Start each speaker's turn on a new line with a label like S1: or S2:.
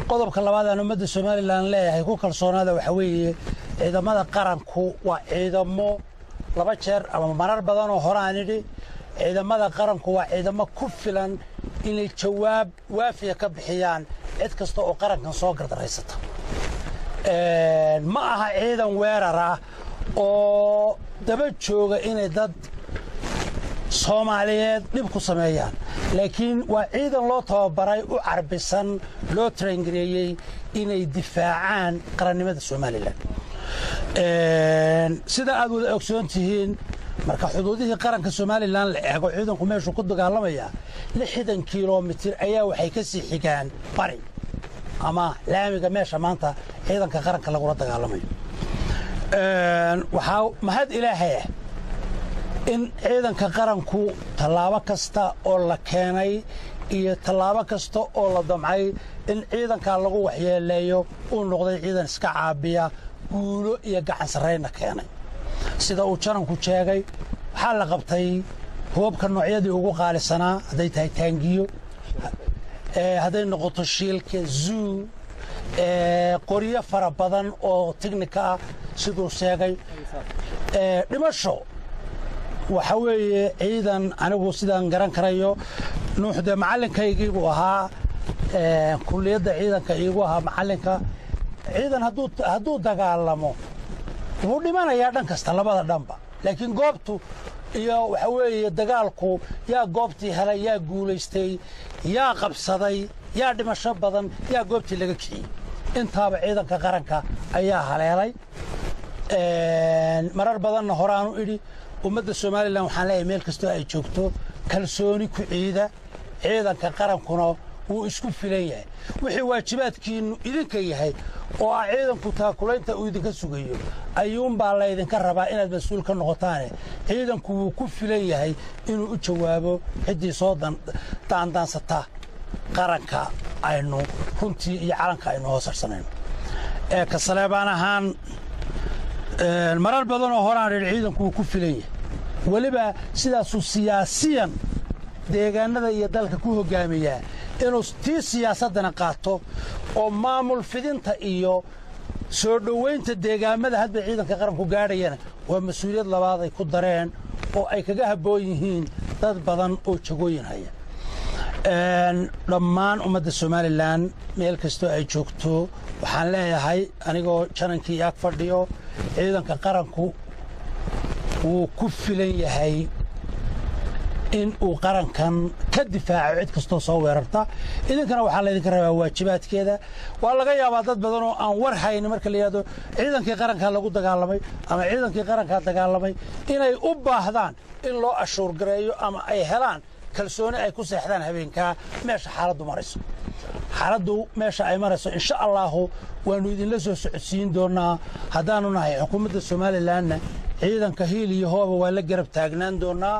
S1: qodobka labaad aan ummadda Soomaaliland leeyahay ku kalsoonaada waxa weeye ciidamada qaranku waa ciidamo laba jeer ama marar badan oo hore aan idhi ciidamada qaranku waa ciidamo ku filan inay jawaab waafiya ka bixiyaan cid kasta oo qarankan soo gardareysata ma aha ciidan weerar ah oo daba jooga inay dad Soomaaliyeed dib ku sameeyaan laakiin waa ciidan loo tababaray u carbisan loo traingareeyay inay difaacaan qarannimada Soomaaliland sida aad wada ogsoontihiin marka xuduudihii qaranka Soomaaliland la eego ciidanku meeshu ku dagaalamaya 60 kiiloomitir ayaa waxay ka sii xigaan bari ama laamiga meesha maanta ciidanka qaranka lagu dagaalamayo waxa mahad Ilaahay in ciidanka qaranku talaabo kasta oo la keenay iyo talaabo kasta oo la damcay in ciidanka lagu waxyeeleeyo uu noqday ciidan iska caabiya guulo iyo gacan sarreeyna keenay sida uu jaranku sheegay waxa la qabtay hubka noocyadii ugu qaalisanaa haday tahay taangiyo haday noqoto shiilka zoo qoriyo fara badan oo technical ah sidoo sheegay dhimasho waxa weeye ciidan anigu sidaan garan karayo nuuxda macallinkaygu ahaa kulliyadda ciidanka iigu ahaa macallinka ciidan hadduu dagaalamo wuu dhimanayaa dhan kasta labada dhanba laakiin goobtu iyo waxa weeye dagaalku yaa goobtii helay yaa guulaystay yaa qabsaday yaa dhimasho badan yaa goobtii laga kiciyay intaaba ciidanka qaranka ayaa haleelay marar badanna horaan u idhi ummadda Soomaaliland waxaan leeyahay meel kasta ay joogto kalsooni ku ciidanka qarankuna wuu isku filan yahay wixii waajibaadkiinu idinka yahay oo ciidanku taakulaynta uu idinka sugayo ayuun baa la idinka rabaa inaad mas'uul ka noqotaan ciidanku wuu ku filan yahay inuu u jawaabo cidii soo daandaansata qaranka aynu runtii iyo calanka aynu hoosarsanayno ka Saleebaan ahaan marar badan oo horaan ciidanku ku filan yahay waliba sidaas uu siyaasiyan deegaanada iyo dalka ku hogaamiya inuu tii siyaasadana qaato oo maamul fidinta iyo soo dhaweynta deegaamada hadba ciidanka qaranku gaadhayana waa mas'uuliyad labaad ay ku dareen oo ay kaga haboon yihiin dad badan oo jagooyin haya dhammaan ummadda Soomaaliland meel kasta ay joogto waxaan leeyahay anigoo janankii ag fadhiyo ciidanka qaranku wuu ku filan yahay in uu qarankan ka difaaco cid kastoo soo weerarta idinkana waxaa la idinka rabaa waajibaadkeeda waa laga yaabaa dad badan oo aan war hayn marka la yiraahdo ciidankii qaranka lagu dagaalamay ama ciidankii qaranka dagaalamay inay u baahdaan in loo ashuur gareeyo ama ay helaan kalsooni ay ku seexdaan habeenka meesha xaaladdu marayso xaaladdu meesha ay marayso insha Allah waanu idin la soo socodsiin doonaa hadaanu nahay xukuumadda Soomaaliland ciidanka hiil iyo hooba waa la garab taagnaan doonaa